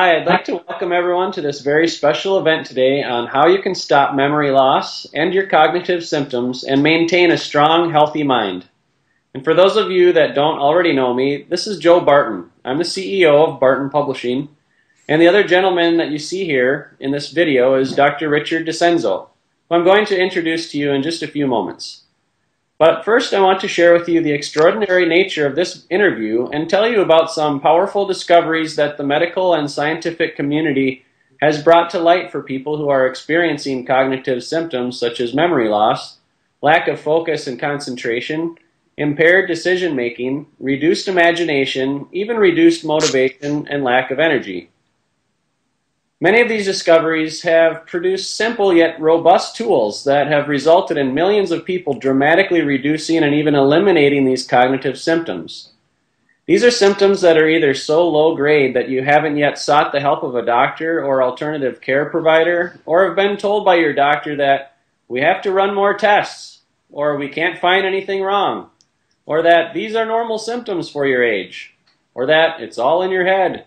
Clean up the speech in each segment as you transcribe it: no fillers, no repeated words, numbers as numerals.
Hi, I'd like to welcome everyone to this very special event today on how you can stop memory loss and your cognitive symptoms and maintain a strong, healthy mind. And for those of you that don't already know me, this is Joe Barton. I'm the CEO of Barton Publishing, and the other gentleman that you see here in this video is Dr. Richard DeCenzo, who I'm going to introduce to you in just a few moments. But first, I want to share with you the extraordinary nature of this interview and tell you about some powerful discoveries that the medical and scientific community has brought to light for people who are experiencing cognitive symptoms such as memory loss, lack of focus and concentration, impaired decision-making, reduced imagination, even reduced motivation and lack of energy. Many of these discoveries have produced simple yet robust tools that have resulted in millions of people dramatically reducing and even eliminating these cognitive symptoms. These are symptoms that are either so low grade that you haven't yet sought the help of a doctor or alternative care provider, or have been told by your doctor that we have to run more tests, or we can't find anything wrong, or that these are normal symptoms for your age, or that it's all in your head.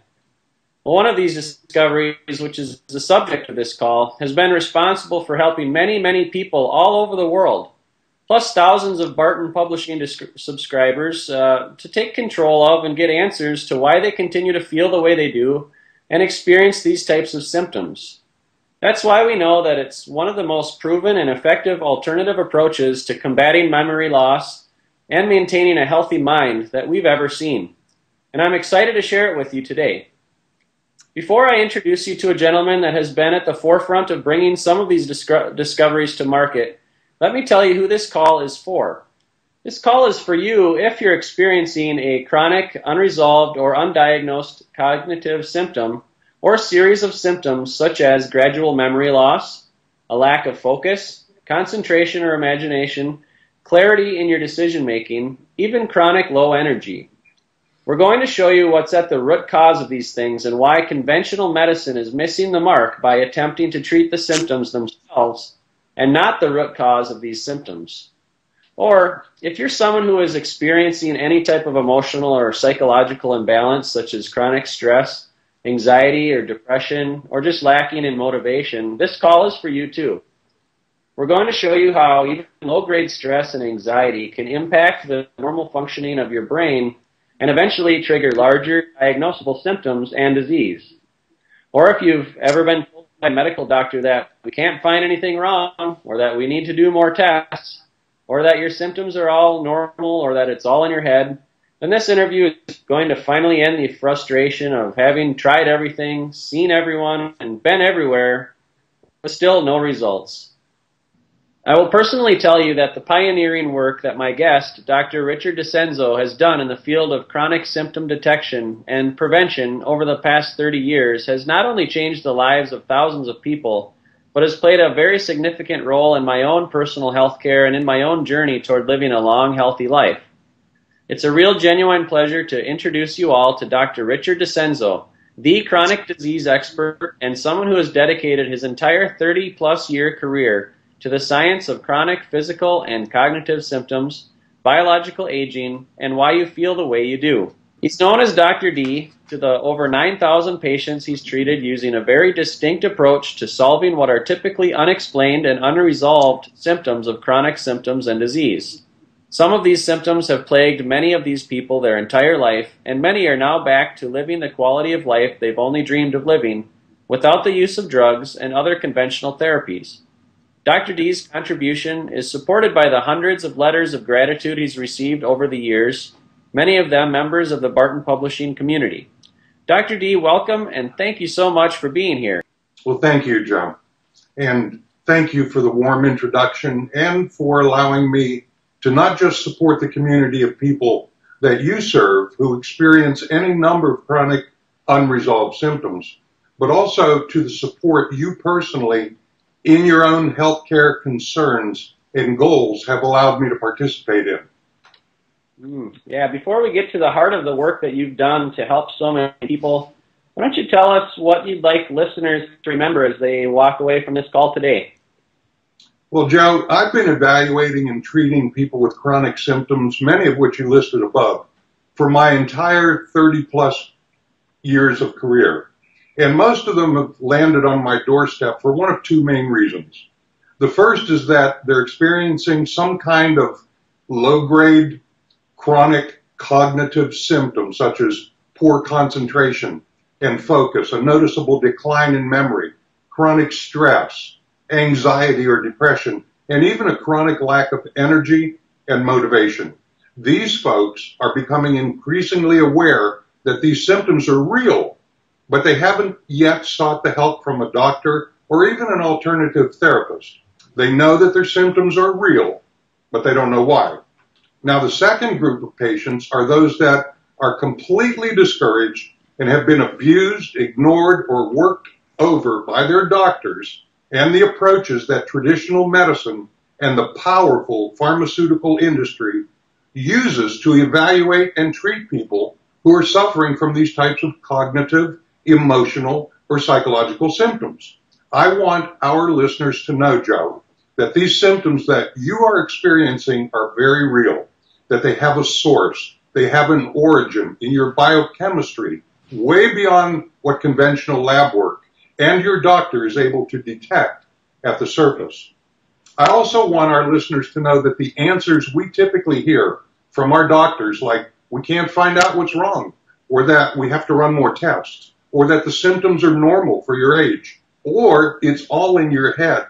Well, one of these discoveries, which is the subject of this call, has been responsible for helping many people all over the world, plus thousands of Barton Publishing subscribers, to take control of and get answers to why they continue to feel the way they do and experience these types of symptoms. That's why we know that it's one of the most proven and effective alternative approaches to combating memory loss and maintaining a healthy mind that we've ever seen. And I'm excited to share it with you today. Before I introduce you to a gentleman that has been at the forefront of bringing some of these discoveries to market, let me tell you who this call is for. This call is for you if you're experiencing a chronic, unresolved, or undiagnosed cognitive symptom or series of symptoms such as gradual memory loss, a lack of focus, concentration or imagination, clarity in your decision-making, even chronic low energy. We're going to show you what's at the root cause of these things and why conventional medicine is missing the mark by attempting to treat the symptoms themselves and not the root cause of these symptoms. Or, if you're someone who is experiencing any type of emotional or psychological imbalance such as chronic stress, anxiety or depression, or just lacking in motivation, this call is for you too. We're going to show you how even low-grade stress and anxiety can impact the normal functioning of your brain and eventually trigger larger diagnosable symptoms and disease. Or if you've ever been told by a medical doctor that we can't find anything wrong, or that we need to do more tests, or that your symptoms are all normal, or that it's all in your head, then this interview is going to finally end the frustration of having tried everything, seen everyone, and been everywhere, but still no results. I will personally tell you that the pioneering work that my guest, Dr. Richard DeCenzo, has done in the field of chronic symptom detection and prevention over the past 30 years has not only changed the lives of thousands of people, but has played a very significant role in my own personal health care and in my own journey toward living a long, healthy life. It's a real, genuine pleasure to introduce you all to Dr. Richard DeCenzo, the chronic disease expert and someone who has dedicated his entire 30-plus year career to the science of chronic physical and cognitive symptoms, biological aging, and why you feel the way you do. He's known as Dr. D to the over 9,000 patients he's treated using a very distinct approach to solving what are typically unexplained and unresolved symptoms of chronic symptoms and disease. Some of these symptoms have plagued many of these people their entire life, and many are now back to living the quality of life they've only dreamed of living without the use of drugs and other conventional therapies. Dr. D's contribution is supported by the hundreds of letters of gratitude he's received over the years, many of them members of the Barton Publishing community. Dr. D, welcome, and thank you so much for being here. Well, thank you, Joe. And thank you for the warm introduction and for allowing me to not just support the community of people that you serve who experience any number of chronic unresolved symptoms, but also to support you personally in your own healthcare concerns and goals have allowed me to participate in. Yeah, before we get to the heart of the work that you've done to help so many people, why don't you tell us what you'd like listeners to remember as they walk away from this call today? Well, Joe, I've been evaluating and treating people with chronic symptoms, many of which you listed above, for my entire 30-plus years of career. And most of them have landed on my doorstep for one of two main reasons. The first is that they're experiencing some kind of low-grade chronic cognitive symptoms such as poor concentration and focus, a noticeable decline in memory, chronic stress, anxiety or depression, and even a chronic lack of energy and motivation. These folks are becoming increasingly aware that these symptoms are real, but they haven't yet sought the help from a doctor or even an alternative therapist. They know that their symptoms are real, but they don't know why. Now, the second group of patients are those that are completely discouraged and have been abused, ignored, or worked over by their doctors and the approaches that traditional medicine and the powerful pharmaceutical industry uses to evaluate and treat people who are suffering from these types of cognitive, emotional, or psychological symptoms. I want our listeners to know, Joe, that these symptoms that you are experiencing are very real, that they have a source, they have an origin in your biochemistry, way beyond what conventional lab work and your doctor is able to detect at the surface. I also want our listeners to know that the answers we typically hear from our doctors, like we can't find out what's wrong, or that we have to run more tests, or that the symptoms are normal for your age, or it's all in your head,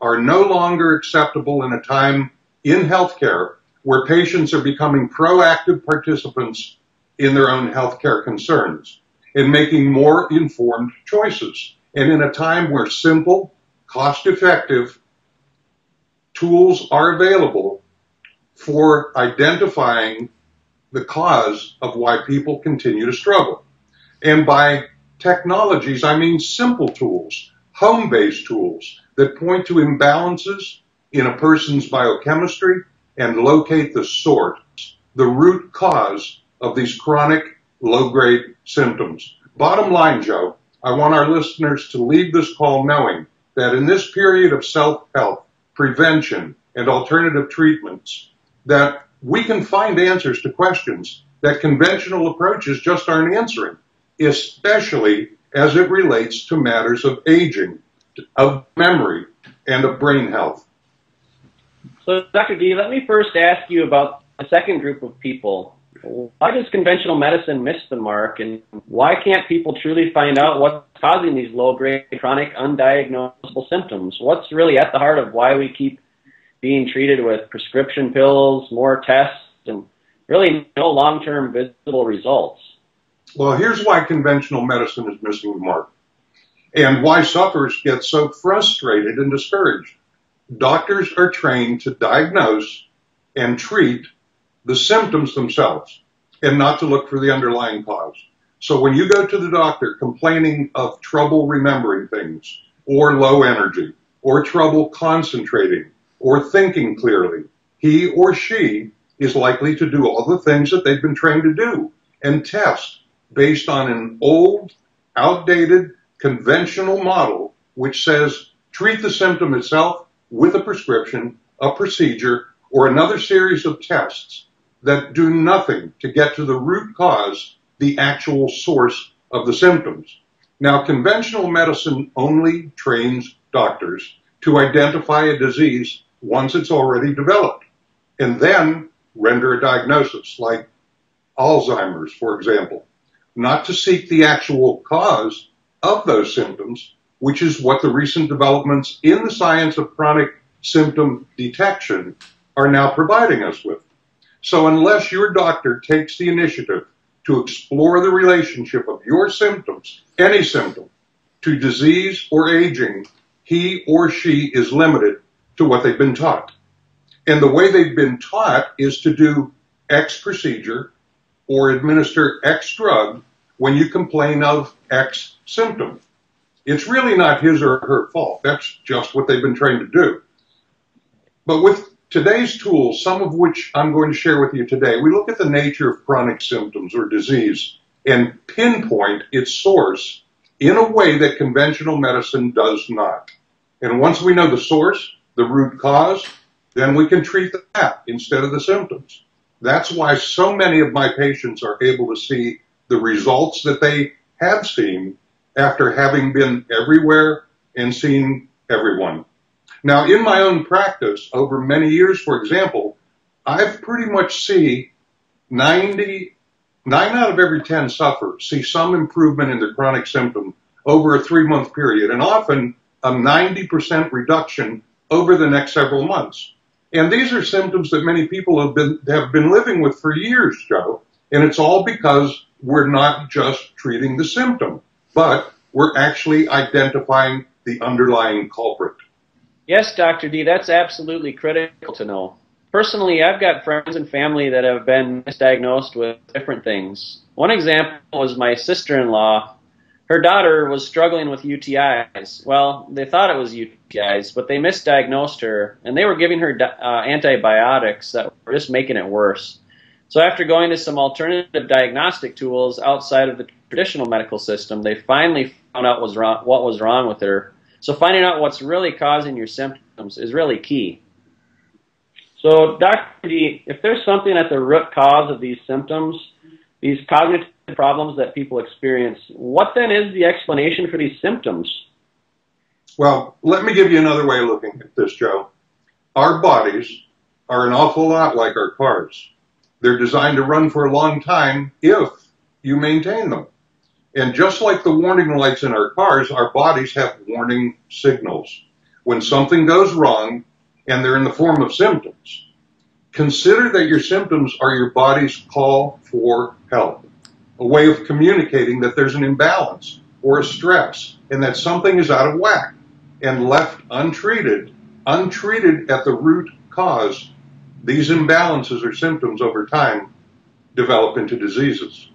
are no longer acceptable in a time in healthcare where patients are becoming proactive participants in their own healthcare concerns and making more informed choices. And in a time where simple, cost-effective tools are available for identifying the cause of why people continue to struggle. And by technologies, I mean simple tools, home-based tools that point to imbalances in a person's biochemistry and locate the source, the root cause of these chronic low-grade symptoms. Bottom line, Joe, I want our listeners to leave this call knowing that in this period of self-help, prevention, and alternative treatments, that we can find answers to questions that conventional approaches just aren't answering, especially as it relates to matters of aging, of memory, and of brain health. So, Dr. D, let me first ask you about the second group of people. Why does conventional medicine miss the mark, and why can't people truly find out what's causing these low-grade, chronic, undiagnosable symptoms? What's really at the heart of why we keep being treated with prescription pills, more tests, and really no long-term visible results? Well, here's why conventional medicine is missing the mark, and why sufferers get so frustrated and discouraged. Doctors are trained to diagnose and treat the symptoms themselves and not to look for the underlying cause. So when you go to the doctor complaining of trouble remembering things, or low energy, or trouble concentrating, or thinking clearly, he or she is likely to do all the things that they've been trained to do and test based on an old, outdated, conventional model which says treat the symptom itself with a prescription, a procedure, or another series of tests that do nothing to get to the root cause, the actual source of the symptoms. Now, conventional medicine only trains doctors to identify a disease once it's already developed, and then render a diagnosis, like Alzheimer's, for example, not to seek the actual cause of those symptoms, which is what the recent developments in the science of chronic symptom detection are now providing us with. So unless your doctor takes the initiative to explore the relationship of your symptoms, any symptom, to disease or aging, he or she is limited to what they've been taught. And the way they've been taught is to do X procedure or administer X drug when you complain of X symptom. It's really not his or her fault. That's just what they've been trained to do. But with today's tools, some of which I'm going to share with you today, we look at the nature of chronic symptoms or disease and pinpoint its source in a way that conventional medicine does not. And once we know the source, the root cause, then we can treat that instead of the symptoms. That's why so many of my patients are able to see the results that they have seen after having been everywhere and seen everyone. Now, in my own practice, over many years, for example, I've pretty much seen 9 out of every 10 sufferers see some improvement in their chronic symptom over a 3-month period, and often a 90% reduction over the next several months. And these are symptoms that many people have been living with for years, Joe. And it's all because we're not just treating the symptom, but we're actually identifying the underlying culprit. Yes, Dr. D, that's absolutely critical to know. Personally, I've got friends and family that have been misdiagnosed with different things. One example was my sister-in-law. Her daughter was struggling with UTIs. Well, they thought it was UTIs, but they misdiagnosed her, and they were giving her antibiotics that were just making it worse. So after going to some alternative diagnostic tools outside of the traditional medical system, they finally found out what was wrong with her. So finding out what's really causing your symptoms is really key. So, Dr. D, if there's something at the root cause of these symptoms, these cognitive problems that people experience, what then is the explanation for these symptoms? Well, let me give you another way of looking at this, Joe. Our bodies are an awful lot like our cars. They're designed to run for a long time if you maintain them. And just like the warning lights in our cars, our bodies have warning signals. When something goes wrong, and they're in the form of symptoms, consider that your symptoms are your body's call for help, a way of communicating that there's an imbalance or a stress, and that something is out of whack. And left untreated at the root cause, these imbalances or symptoms over time develop into diseases.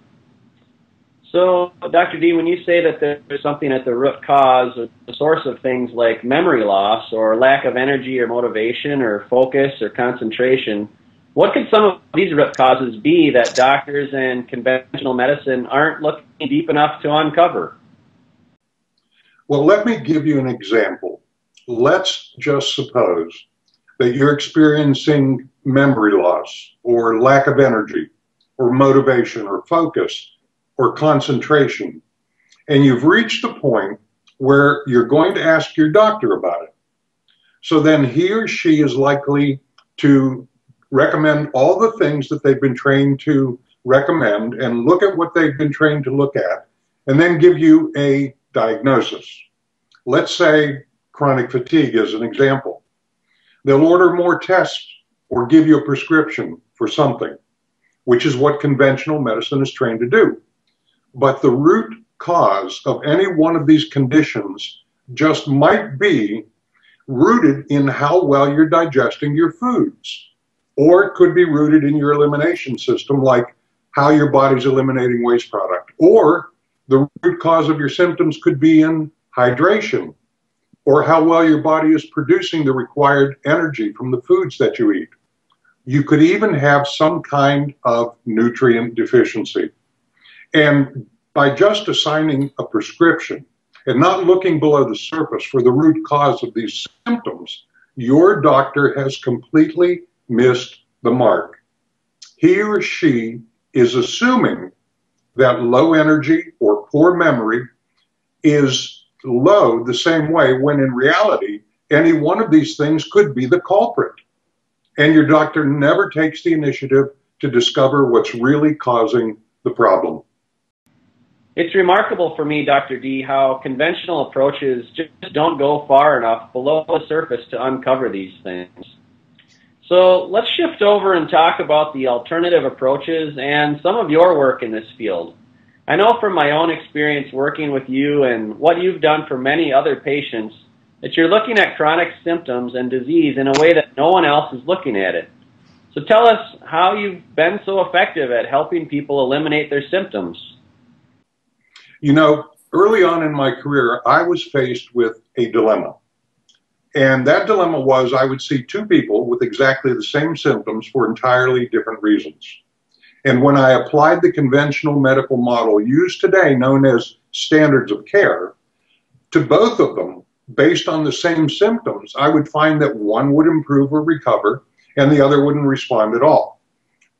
So, Dr. D, when you say that there's something at the root cause, or the source of things like memory loss or lack of energy or motivation or focus or concentration, what could some of these root causes be that doctors and conventional medicine aren't looking deep enough to uncover? Well, let me give you an example. Let's just suppose that you're experiencing memory loss or lack of energy or motivation or focus or concentration, and you've reached the point where you're going to ask your doctor about it. So then he or she is likely to recommend all the things that they've been trained to recommend and look at what they've been trained to look at, and then give you a diagnosis. Let's say chronic fatigue as an example. They'll order more tests or give you a prescription for something, which is what conventional medicine is trained to do. But the root cause of any one of these conditions just might be rooted in how well you're digesting your foods. Or it could be rooted in your elimination system, like how your body's eliminating waste product. Or the root cause of your symptoms could be in hydration, or how well your body is producing the required energy from the foods that you eat. You could even have some kind of nutrient deficiency. And by just assigning a prescription and not looking below the surface for the root cause of these symptoms, your doctor has completely missed the mark. He or she is assuming that low energy or poor memory is low the same way, when in reality, any one of these things could be the culprit. And your doctor never takes the initiative to discover what's really causing the problem. It's remarkable for me, Dr. D, how conventional approaches just don't go far enough below the surface to uncover these things. So let's shift over and talk about the alternative approaches and some of your work in this field. I know from my own experience working with you and what you've done for many other patients that you're looking at chronic symptoms and disease in a way that no one else is looking at it. So tell us how you've been so effective at helping people eliminate their symptoms. You know, early on in my career, I was faced with a dilemma. And that dilemma was I would see two people with exactly the same symptoms for entirely different reasons. And when I applied the conventional medical model used today, known as standards of care, to both of them, based on the same symptoms, I would find that one would improve or recover and the other wouldn't respond at all.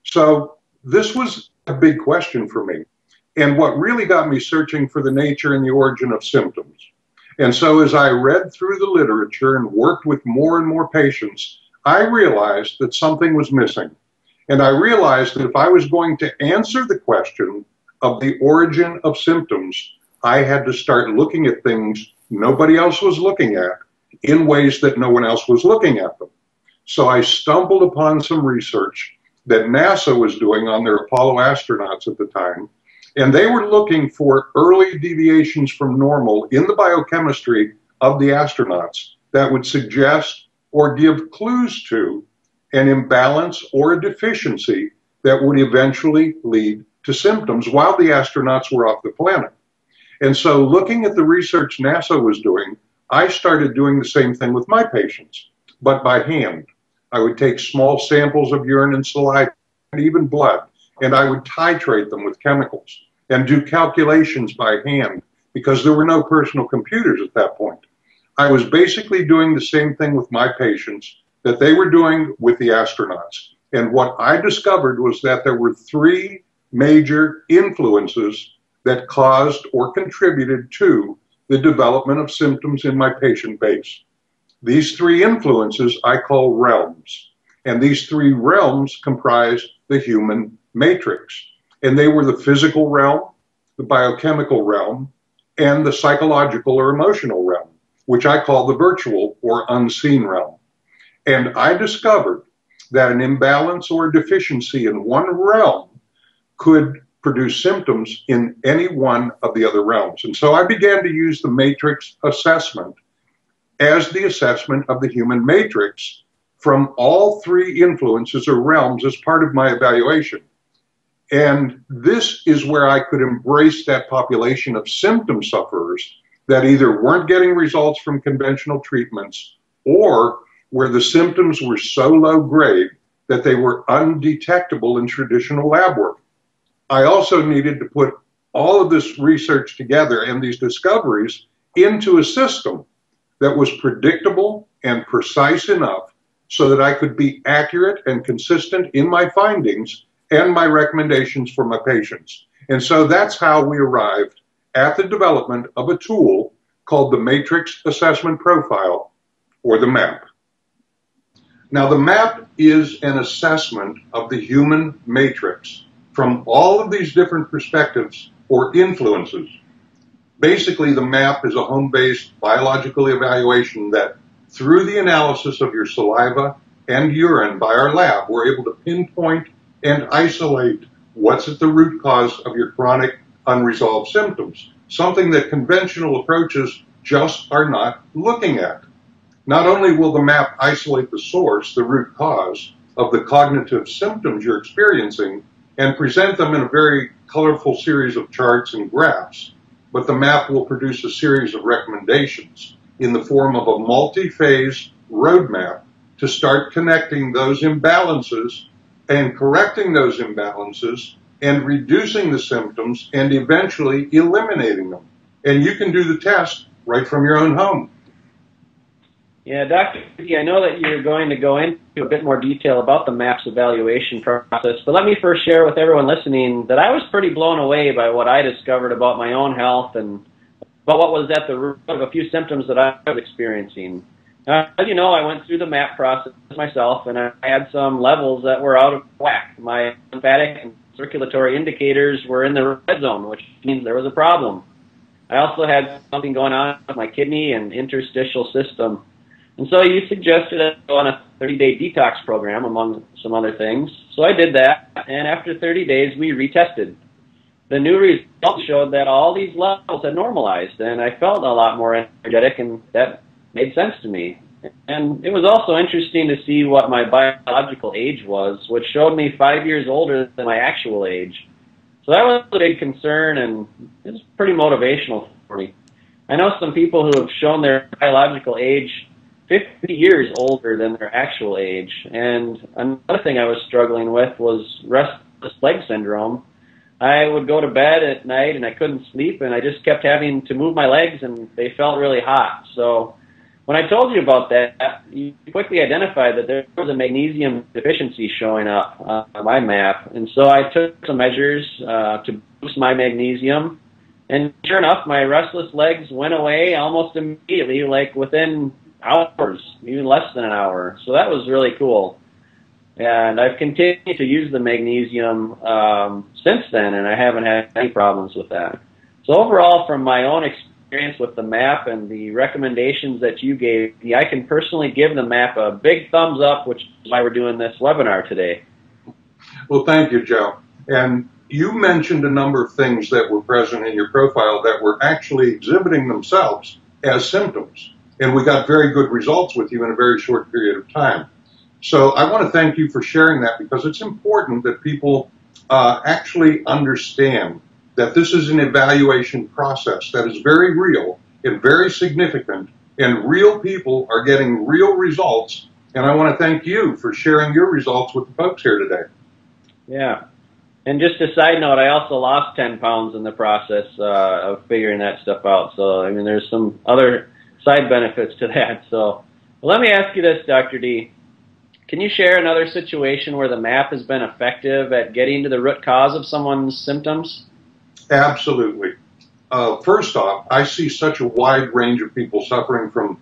So this was a big question for me. and what really got me searching for the nature and the origin of symptoms. And so as I read through the literature and worked with more and more patients, I realized that something was missing. And I realized that if I was going to answer the question of the origin of symptoms, I had to start looking at things nobody else was looking at in ways that no one else was looking at them. So I stumbled upon some research that NASA was doing on their Apollo astronauts at the time, and they were looking for early deviations from normal in the biochemistry of the astronauts that would suggest or give clues to an imbalance or a deficiency that would eventually lead to symptoms while the astronauts were off the planet. And so looking at the research NASA was doing, I started doing the same thing with my patients, but by hand. I would take small samples of urine and saliva and even blood, and I would titrate them with chemicals and do calculations by hand because there were no personal computers at that point. I was basically doing the same thing with my patients that they were doing with the astronauts. And what I discovered was that there were three major influences that caused or contributed to the development of symptoms in my patient base. These three influences I call realms. And these three realms comprise the human matrix. And they were the physical realm, the biochemical realm, and the psychological or emotional realm, which I call the virtual or unseen realm. And I discovered that an imbalance or a deficiency in one realm could produce symptoms in any one of the other realms. And so I began to use the matrix assessment as the assessment of the human matrix from all three influences or realms as part of my evaluation. And this is where I could embrace that population of symptom sufferers that either weren't getting results from conventional treatments or where the symptoms were so low grade that they were undetectable in traditional lab work. I also needed to put all of this research together and these discoveries into a system that was predictable and precise enough so that I could be accurate and consistent in my findings and my recommendations for my patients. And so that's how we arrived at the development of a tool called the Matrix Assessment Profile, or the MAP. Now, the MAP is an assessment of the human matrix from all of these different perspectives or influences. Basically, the MAP is a home-based biological evaluation that, through the analysis of your saliva and urine by our lab, we're able to pinpoint and isolate what's at the root cause of your chronic unresolved symptoms, something that conventional approaches just are not looking at. Not only will the MAP isolate the source, the root cause, of the cognitive symptoms you're experiencing and present them in a very colorful series of charts and graphs, but the MAP will produce a series of recommendations in the form of a multi-phase roadmap to start connecting those imbalances and correcting those imbalances and reducing the symptoms and eventually eliminating them. And you can do the test right from your own home. Yeah, Dr. P, I know that you're going to go into a bit more detail about the MAPS evaluation process, but let me first share with everyone listening that I was pretty blown away by what I discovered about my own health and about what was at the root of a few symptoms that I was experiencing. As you know, I went through the MAP process myself, and I had some levels that were out of whack. My lymphatic and circulatory indicators were in the red zone, which means there was a problem. I also had something going on with my kidney and interstitial system. And so you suggested I go on a 30-day detox program, among some other things. So I did that, and after 30 days, we retested. The new results showed that all these levels had normalized, and I felt a lot more energetic, and that made sense to me. And it was also interesting to see what my biological age was, which showed me 5 years older than my actual age. So that was a big concern, and it was pretty motivational for me. I know some people who have shown their biological age 50 years older than their actual age. And another thing I was struggling with was restless leg syndrome. I would go to bed at night and I couldn't sleep, and I just kept having to move my legs, and they felt really hot. So when I told you about that, you quickly identified that there was a magnesium deficiency showing up on my MAP. And so I took some measures to boost my magnesium. And sure enough, my restless legs went away almost immediately, like within hours, even less than an hour. So that was really cool. And I've continued to use the magnesium since then, and I haven't had any problems with that. So overall, from my own experience with the MAP and the recommendations that you gave me, I can personally give the MAP a big thumbs up, which is why we're doing this webinar today. Well, thank you, Joe. And you mentioned a number of things that were present in your profile that were actually exhibiting themselves as symptoms. And we got very good results with you in a very short period of time. So I want to thank you for sharing that, because it's important that people actually understand that this is an evaluation process that is very real and very significant, and real people are getting real results. And I want to thank you for sharing your results with the folks here today. Yeah. And just a side note, I also lost 10 pounds in the process of figuring that stuff out. So, I mean, there's some other side benefits to that. So, let me ask you this, Dr. D. Can you share another situation where the MAP has been effective at getting to the root cause of someone's symptoms? Absolutely. First off, I see such a wide range of people suffering from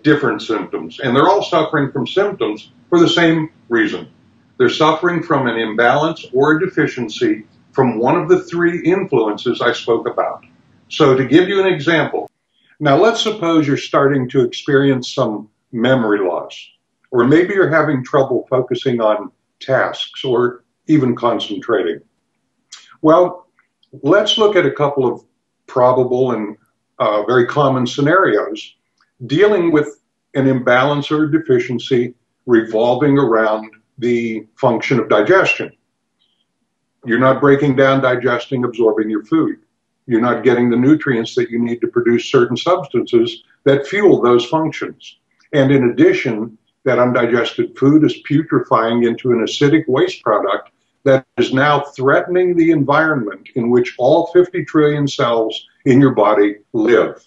different symptoms, and they're all suffering from symptoms for the same reason. They're suffering from an imbalance or a deficiency from one of the three influences I spoke about. So to give you an example, now let's suppose you're starting to experience some memory loss, or maybe you're having trouble focusing on tasks or even concentrating. Well, let's look at a couple of probable and very common scenarios dealing with an imbalance or deficiency revolving around the function of digestion. You're not breaking down, digesting, absorbing your food. You're not getting the nutrients that you need to produce certain substances that fuel those functions. And in addition, that undigested food is putrefying into an acidic waste product that is now threatening the environment in which all 50 trillion cells in your body live.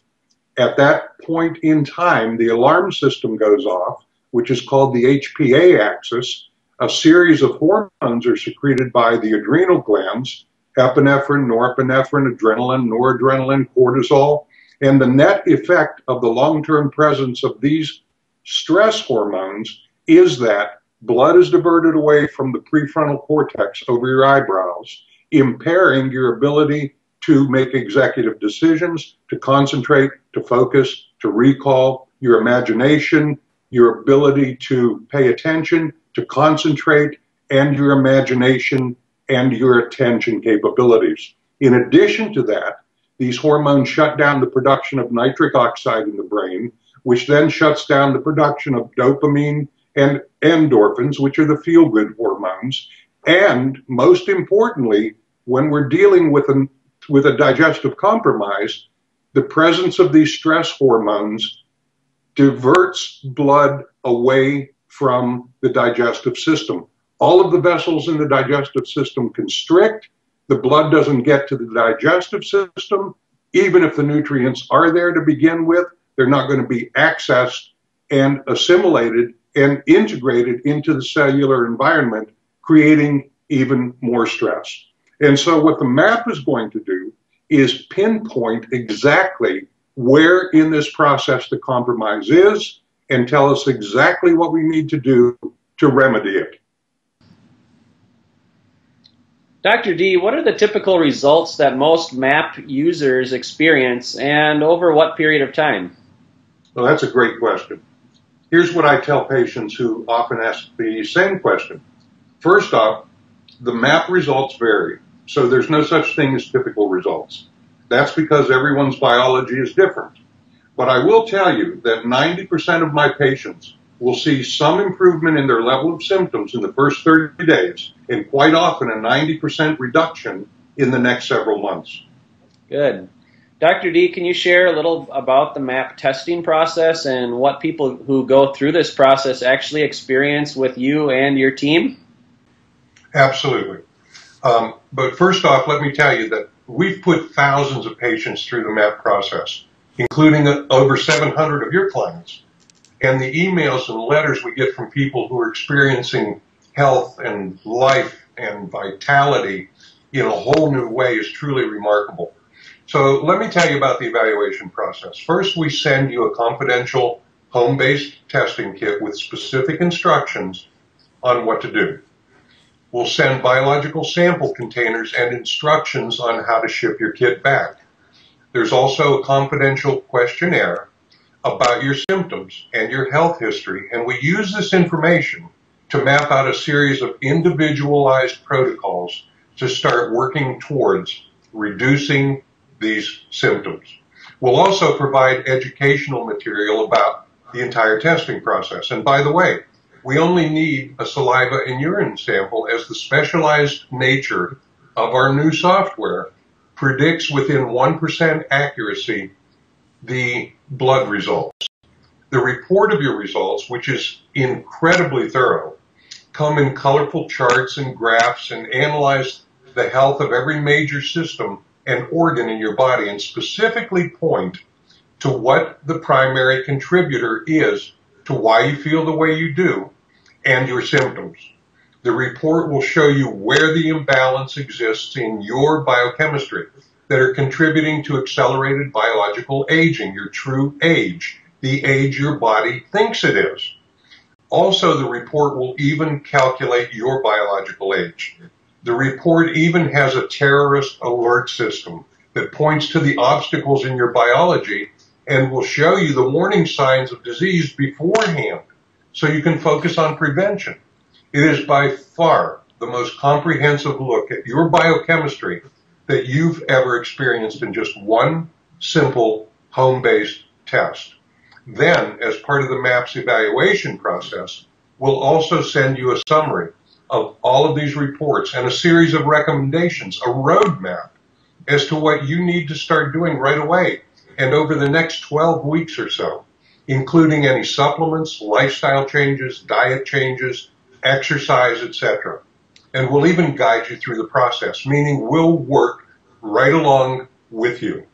At that point in time, the alarm system goes off, which is called the HPA axis. A series of hormones are secreted by the adrenal glands: epinephrine, norepinephrine, adrenaline, noradrenaline, cortisol. And the net effect of the long-term presence of these stress hormones is that blood is diverted away from the prefrontal cortex over your eyebrows, impairing your ability to make executive decisions, to concentrate, to focus, to recall, your imagination, your ability to pay attention, to concentrate, and your imagination and your attention capabilities. In addition to that, these hormones shut down the production of nitric oxide in the brain, which then shuts down the production of dopamine and endorphins, which are the feel-good hormones. And most importantly, when we're dealing with a digestive compromise, the presence of these stress hormones diverts blood away from the digestive system. All of the vessels in the digestive system constrict. The blood doesn't get to the digestive system. Even if the nutrients are there to begin with, they're not going to be accessed and assimilated and integrated into the cellular environment, creating even more stress. And so what the MAP is going to do is pinpoint exactly where in this process the compromise is and tell us exactly what we need to do to remedy it. Dr. D, what are the typical results that most MAP users experience, and over what period of time? Well, that's a great question. Here's what I tell patients who often ask the same question. First off, the MAP results vary, so there's no such thing as typical results. That's because everyone's biology is different. But I will tell you that 90% of my patients will see some improvement in their level of symptoms in the first 30 days, and quite often a 90% reduction in the next several months. Good. Dr. D, can you share a little about the MAP testing process and what people who go through this process actually experience with you and your team? Absolutely. But first off, let me tell you that we've put thousands of patients through the MAP process, including over 700 of your clients. And the emails and letters we get from people who are experiencing health and life and vitality in a whole new way is truly remarkable. So let me tell you about the evaluation process. First, we send you a confidential home-based testing kit with specific instructions on what to do. We'll send biological sample containers and instructions on how to ship your kit back. There's also a confidential questionnaire about your symptoms and your health history, and we use this information to map out a series of individualized protocols to start working towards reducing these symptoms. We'll also provide educational material about the entire testing process. And by the way, we only need a saliva and urine sample, as the specialized nature of our new software predicts within 1% accuracy the blood results. The report of your results, which is incredibly thorough, come in colorful charts and graphs and analyze the health of every major system and organ in your body, and specifically point to what the primary contributor is to why you feel the way you do and your symptoms. The report will show you where the imbalance exists in your biochemistry that are contributing to accelerated biological aging, your true age, the age your body thinks it is. Also, the report will even calculate your biological age. The report even has a terrorist alert system that points to the obstacles in your biology and will show you the warning signs of disease beforehand so you can focus on prevention. It is by far the most comprehensive look at your biochemistry that you've ever experienced in just one simple home-based test. Then, as part of the MAPS evaluation process, we'll also send you a summary of all of these reports and a series of recommendations, a roadmap as to what you need to start doing right away and over the next 12 weeks or so, including any supplements, lifestyle changes, diet changes, exercise, etc. And we'll even guide you through the process, meaning we'll work right along with you.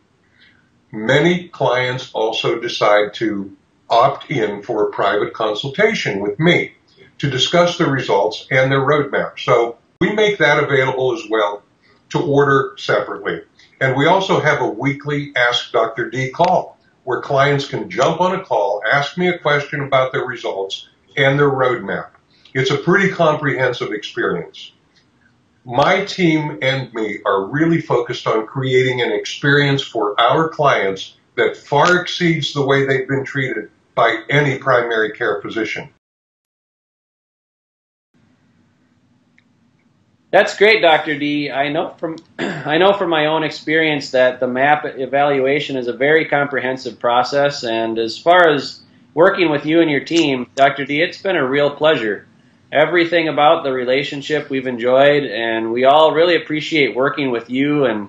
Many clients also decide to opt in for a private consultation with me to discuss the results and their roadmap. So we make that available as well to order separately. And we also have a weekly Ask Dr. D call where clients can jump on a call, ask me a question about their results and their roadmap. It's a pretty comprehensive experience. My team and me are really focused on creating an experience for our clients that far exceeds the way they've been treated by any primary care physician. That's great, Dr. D. I know from my own experience that the MAP evaluation is a very comprehensive process, and as far as working with you and your team, Dr. D, it's been a real pleasure. Everything about the relationship we've enjoyed, and we all really appreciate working with you, and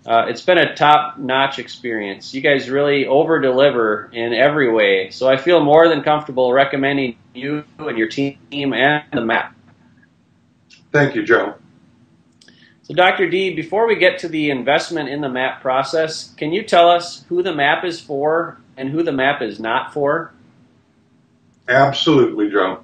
it's been a top-notch experience. You guys really over-deliver in every way, so I feel more than comfortable recommending you and your team and the MAP. Thank you, Joe. So Dr. D, before we get to the investment in the MAP process, can you tell us who the MAP is for and who the MAP is not for? Absolutely, Joe.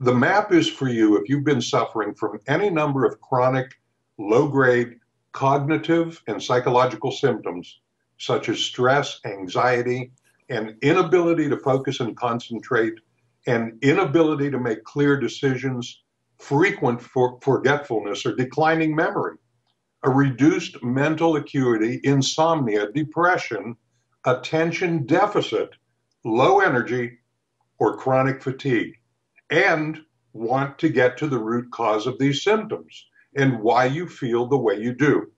The MAP is for you if you've been suffering from any number of chronic, low-grade cognitive and psychological symptoms, such as stress, anxiety, and inability to focus and concentrate, and inability to make clear decisions, frequent forgetfulness or declining memory, a reduced mental acuity, insomnia, depression, attention deficit, low energy, or chronic fatigue, and want to get to the root cause of these symptoms and why you feel the way you do.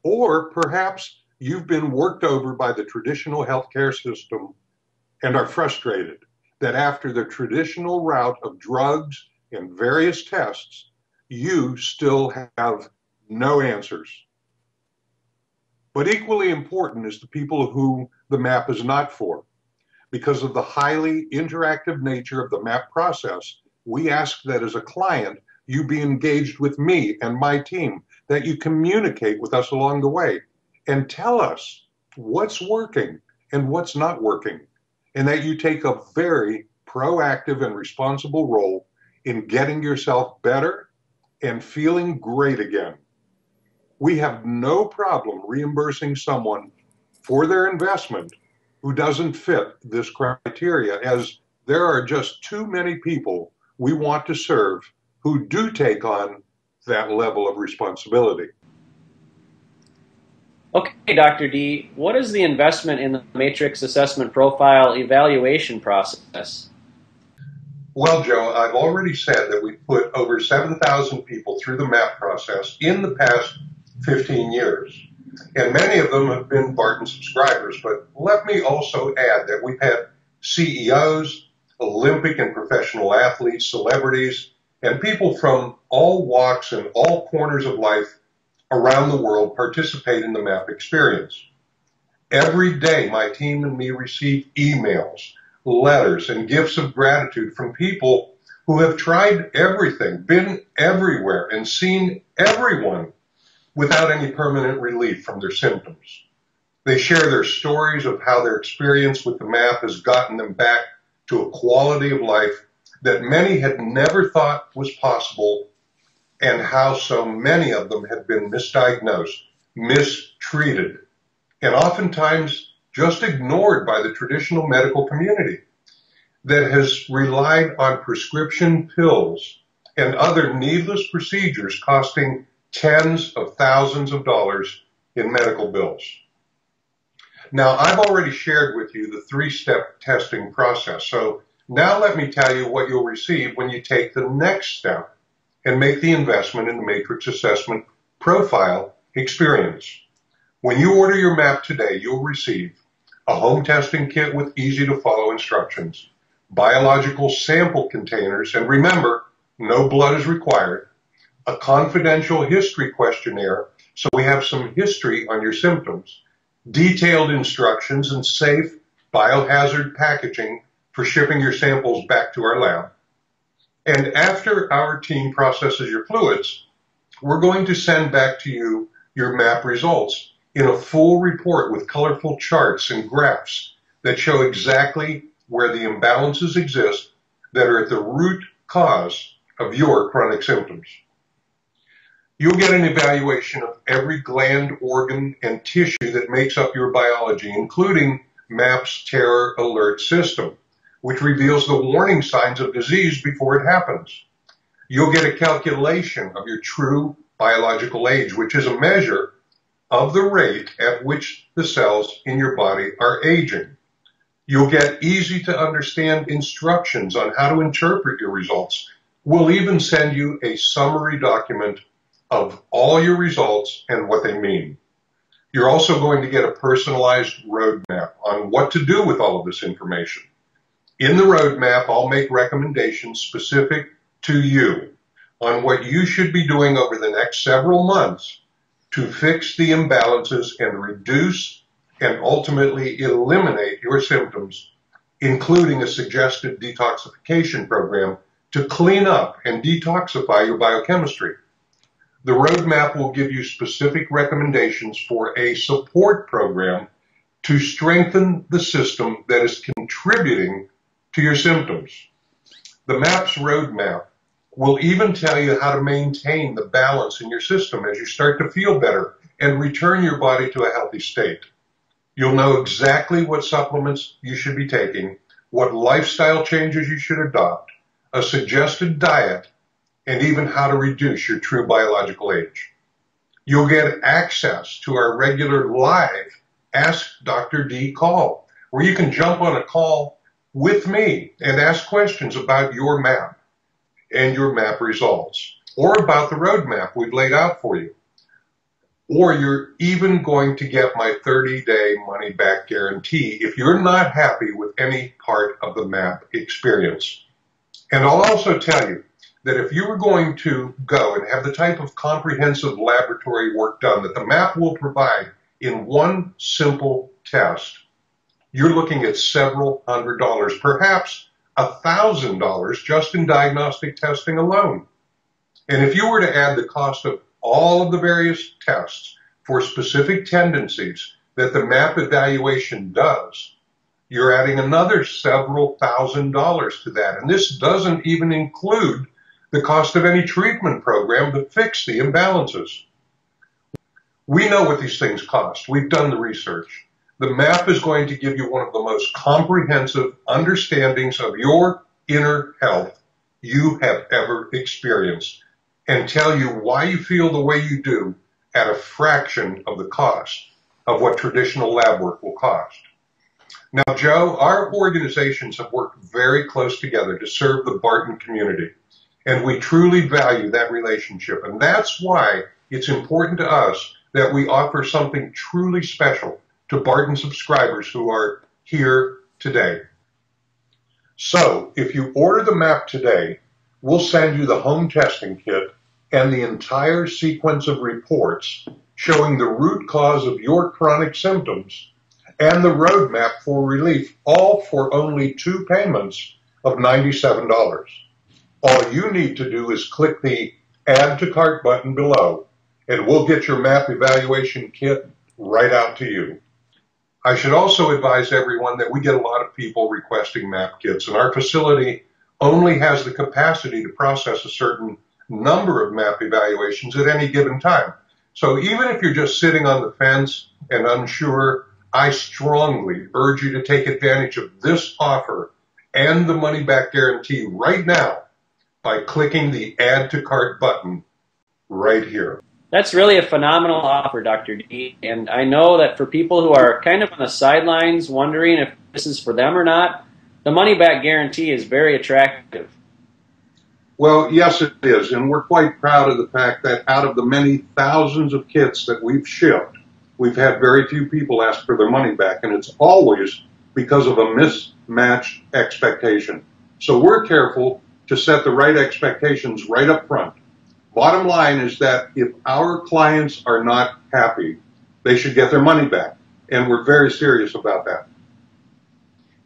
Or perhaps you've been worked over by the traditional healthcare system and are frustrated that after the traditional route of drugs and various tests, you still have no answers. But equally important is the people who the MAP is not for. Because of the highly interactive nature of the MAP process, we ask that as a client, you be engaged with me and my team, that you communicate with us along the way and tell us what's working and what's not working, and that you take a very proactive and responsible role in getting yourself better and feeling great again. We have no problem reimbursing someone for their investment who doesn't fit this criteria, as there are just too many people we want to serve who do take on that level of responsibility. Okay, Dr. D, what is the investment in the matrix assessment profile evaluation process? Well, Joe, I've already said that we've put over 7,000 people through the MAP process in the past 15 years. And many of them have been Barton subscribers. But let me also add that we've had CEOs, Olympic and professional athletes, celebrities, and people from all walks and all corners of life around the world participate in the MAP experience. Every day, my team and me receive emails, letters, and gifts of gratitude from people who have tried everything, been everywhere, and seen everyone without any permanent relief from their symptoms. They share their stories of how their experience with the MAP has gotten them back to a quality of life that many had never thought was possible, and how so many of them had been misdiagnosed, mistreated, and oftentimes just ignored by the traditional medical community that has relied on prescription pills and other needless procedures costing tens of thousands of dollars in medical bills. Now, I've already shared with you the three-step testing process, so now let me tell you what you'll receive when you take the next step and make the investment in the matrix assessment profile experience. When you order your MAP today, you'll receive a home testing kit with easy-to-follow instructions, biological sample containers, and remember, no blood is required, a confidential history questionnaire, so we have some history on your symptoms, detailed instructions, and safe biohazard packaging for shipping your samples back to our lab. And after our team processes your fluids, we're going to send back to you your MAP results in a full report with colorful charts and graphs that show exactly where the imbalances exist that are at the root cause of your chronic symptoms. You'll get an evaluation of every gland, organ, and tissue that makes up your biology, including MAP's Terror Alert system, which reveals the warning signs of disease before it happens. You'll get a calculation of your true biological age, which is a measure of the rate at which the cells in your body are aging. You'll get easy to understand instructions on how to interpret your results. We'll even send you a summary document of all your results and what they mean. You're also going to get a personalized roadmap on what to do with all of this information. In the roadmap, I'll make recommendations specific to you on what you should be doing over the next several months to fix the imbalances and reduce and ultimately eliminate your symptoms, including a suggested detoxification program to clean up and detoxify your biochemistry. The roadmap will give you specific recommendations for a support program to strengthen the system that is contributing to your symptoms. The MAP's roadmap will even tell you how to maintain the balance in your system as you start to feel better and return your body to a healthy state. You'll know exactly what supplements you should be taking, what lifestyle changes you should adopt, a suggested diet, and even how to reduce your true biological age. You'll get access to our regular live Ask Dr. D call, where you can jump on a call with me and ask questions about your MAP and your MAP results, or about the roadmap we've laid out for you. Or you're even going to get my 30-day money-back guarantee if you're not happy with any part of the MAP experience. And I'll also tell you that if you were going to go and have the type of comprehensive laboratory work done that the MAP will provide in one simple test, you're looking at several $100s, perhaps $1,000 just in diagnostic testing alone. And if you were to add the cost of all of the various tests for specific tendencies that the MAP evaluation does, you're adding another several $1,000s to that. And this doesn't even include the cost of any treatment program to fix the imbalances. We know what these things cost. We've done the research. The map is going to give you one of the most comprehensive understandings of your inner health you have ever experienced and tell you why you feel the way you do at a fraction of the cost of what traditional lab work will cost. Now, Joe, our organizations have worked very close together to serve the Barton community, and we truly value that relationship. And that's why it's important to us that we offer something truly special to Barton subscribers who are here today. So, if you order the map today, we'll send you the home testing kit and the entire sequence of reports showing the root cause of your chronic symptoms and the roadmap for relief, all for only 2 payments of $97. All you need to do is click the Add to Cart button below, and we'll get your map evaluation kit right out to you. I should also advise everyone that we get a lot of people requesting map kits, and our facility only has the capacity to process a certain number of map evaluations at any given time. So even if you're just sitting on the fence and unsure, I strongly urge you to take advantage of this offer and the money-back guarantee right now by clicking the Add to Cart button right here. That's really a phenomenal offer, Dr. D. And I know that for people who are kind of on the sidelines wondering if this is for them or not, the money-back guarantee is very attractive. Well, yes, it is. And we're quite proud of the fact that out of the many thousands of kits that we've shipped, we've had very few people ask for their money back. And it's always because of a mismatched expectation. So we're careful to set the right expectations right up front. Bottom line is that if our clients are not happy, they should get their money back. And we're very serious about that.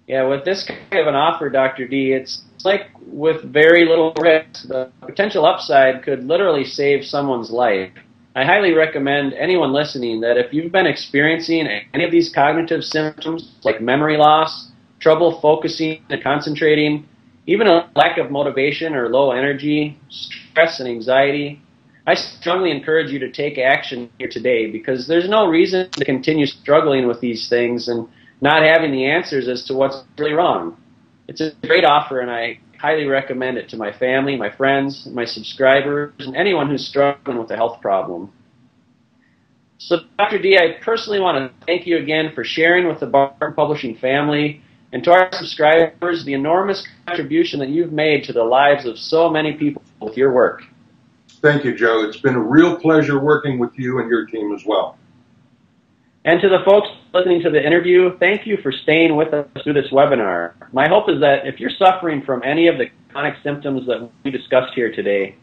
Yeah, with this kind of an offer, Dr. D, it's like with very little risk, the potential upside could literally save someone's life. I highly recommend anyone listening that if you've been experiencing any of these cognitive symptoms like memory loss, trouble focusing and concentrating, even a lack of motivation or low energy, stress and anxiety, I strongly encourage you to take action here today because there's no reason to continue struggling with these things and not having the answers as to what's really wrong. It's a great offer, and I highly recommend it to my family, my friends, my subscribers, and anyone who's struggling with a health problem. So, Dr. D, I personally want to thank you again for sharing with the Barton Publishing family and to our subscribers the enormous contribution that you've made to the lives of so many people with your work. Thank you, Joe. It's been a real pleasure working with you and your team as well. And to the folks listening to the interview, thank you for staying with us through this webinar. My hope is that if you're suffering from any of the chronic symptoms that we discussed here today,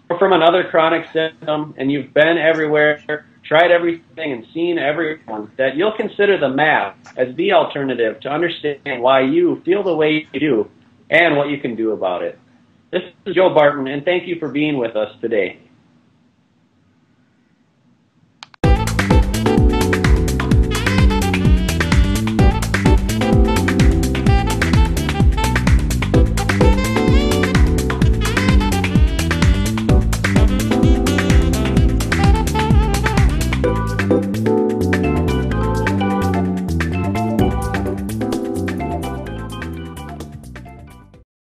or from another chronic symptom, and you've been everywhere, tried everything, and seen everyone, that you'll consider the map as the alternative to understand why you feel the way you do and what you can do about it. This is Joe Barton, and thank you for being with us today.